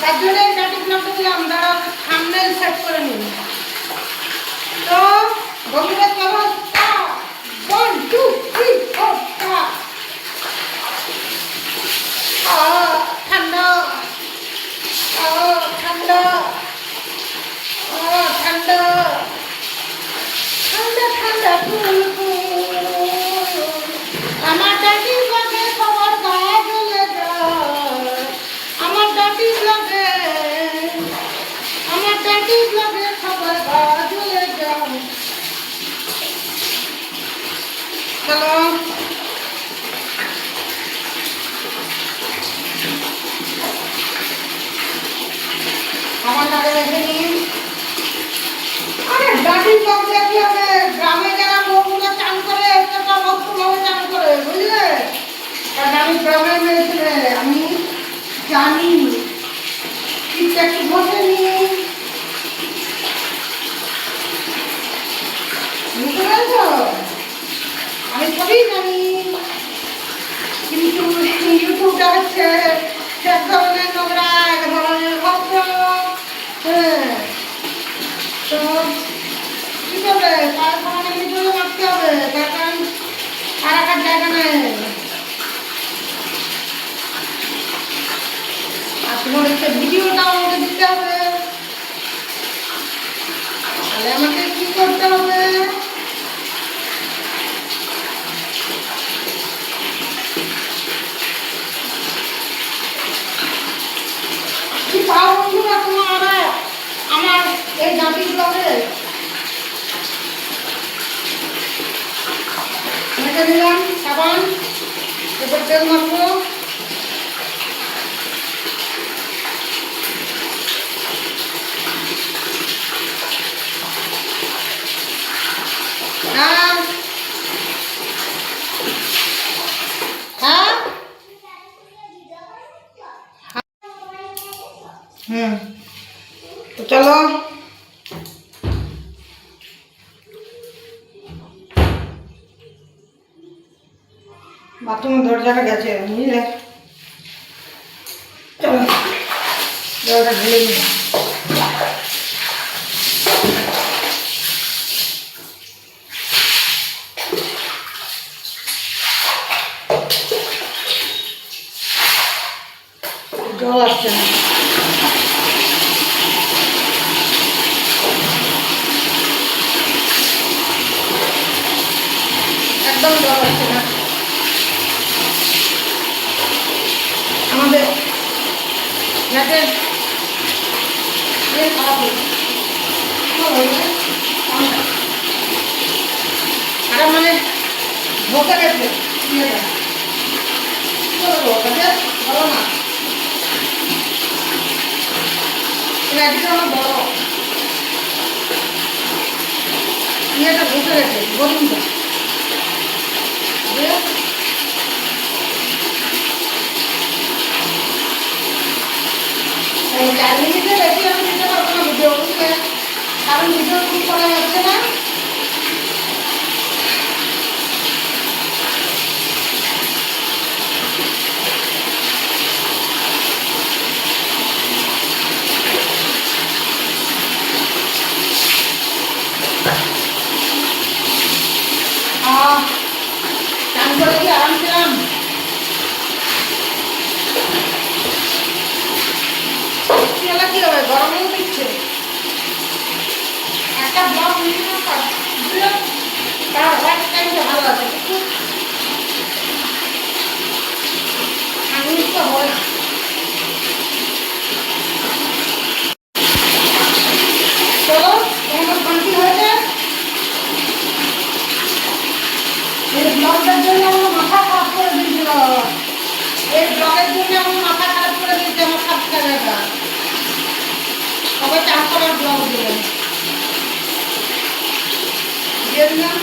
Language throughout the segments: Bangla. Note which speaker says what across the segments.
Speaker 1: তার জন্য এই ডাটি ব্লগটা দিলাম, দাঁড়াও থাম্বনেল সেট করে নিন। তো বন্ধুরা চলো, 1 2 3 4 ঠান্ডা, ঠান্ডা, ঠান্ডা, ঠান্ডা ঠান্ডা কুল কুল। আমার ডাটি ব্লগে সবার গা জ্বলে যায়, আমার ডাটি ব্লগে, আমার ডাটি ব্লগে সবার গা জ্বলে যায়। চলো আমার নাড়ে রেখে নিন। আরে ডাটি ব্লগ দেখলে হবে, গ্রামে যারা বউগুলো চান করে একটা ভক্তভাবে চান করে, বুঝলে? কারণ আমি গ্রামের মেয়ে ছেলে, আমি জানি। ঠিক একটু বসে নিন, বুঝতে পেরেছ? আমি সবই জানি, কিন্তু ইউটিউবটা হচ্ছে এক ধরনের নোংরা, এক ধরনের ভদ্র। হ্যাঁ, তো কি করবে? তার সমানে ভিডিও মারতে হবে, তার কারণ আর রাখার জায়গা নেই। আর তোমার হচ্ছে ভিডিওটাও আমাকে দিতে হবে, তাহলে আমাকে কি করতে হবে? কি পাও বন্ধুরা তোমার আমার এই ডাটি ব্লগে? মেখে দিলাম সাবান, এবার তেল মাখবো। হ্যাঁ হ্যাঁ তো চলো বাথরুমের দরজাটা গেছে, বুঝলে? চলো দরজাটা ঢেলে নিই। জল আসছে না, একদম জল আসছে না। আমাদের গ্যাসের খারাপ খারাপ মানে ধোকা গেছে, ভালো না। একদিকে আমার বড় ইয়েটা ঘুষে গেছে, গরমটা চার মিনিটে বেশি আমি দিতে পারবো না ভিডিও, বুঝলে? কারণ ভিডিও শুট করা যাচ্ছে না। চান করে কি আরাম ছিলাম? কি হবে, গরমেও দিচ্ছে। একটা ব্লগ মিনিমাম তার এক টাইমটা ভালো আছে, কিন্তু আমি তো হয় না। চলো তোমাদের শান্তি হয়েছে। এই ব্লগটার জন্য আমার মাথা খারাপ করে দিয়েছিল, এই ব্লগের জন্য আমার মাথা খারাপ করে দিয়েছে আমার সাবস্ক্রাইবাররা। সবাই চান করার ব্লগ দিলেন দিয়ে দিলাম।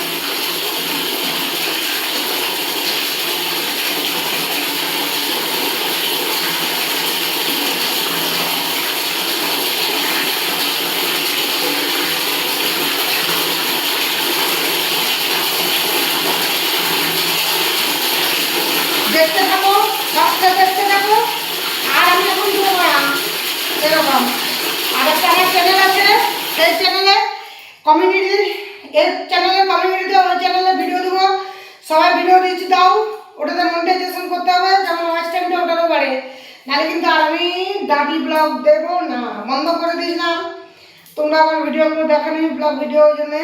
Speaker 1: দেখতে থাকো, দেখতে থাকো। আর আমি এখন দেবো না, কমিউনিটি এর চ্যানেলে কমিউনিটিতে ওই চ্যানেলে ভিডিও দেবো, সবাই ভিডিও রিচ দাও, ওটাতে মনিটাইজেশন করতে হবে, যেমন ওয়াচ টাইমটা ওটারও বাড়ে, নাহলে কিন্তু আর আমি দাদি ব্লগ দেবো না, বন্ধ করে দিয়েছিলাম। তোমরা আমার ভিডিওগুলো দেখো নি, ব্লগ ভিডিও ওই জন্যে।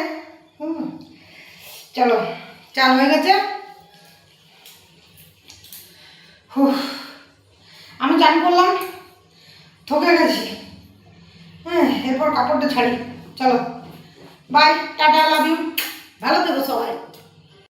Speaker 1: চলো চাল হয়ে গেছে। আমি চান করলাম, থকে গেছি। হ্যাঁ, এরপর কাপড়টা ছাড়ি। চলো বাই, টাটা, লাভ ইউ, ভালো থেকো সবাই।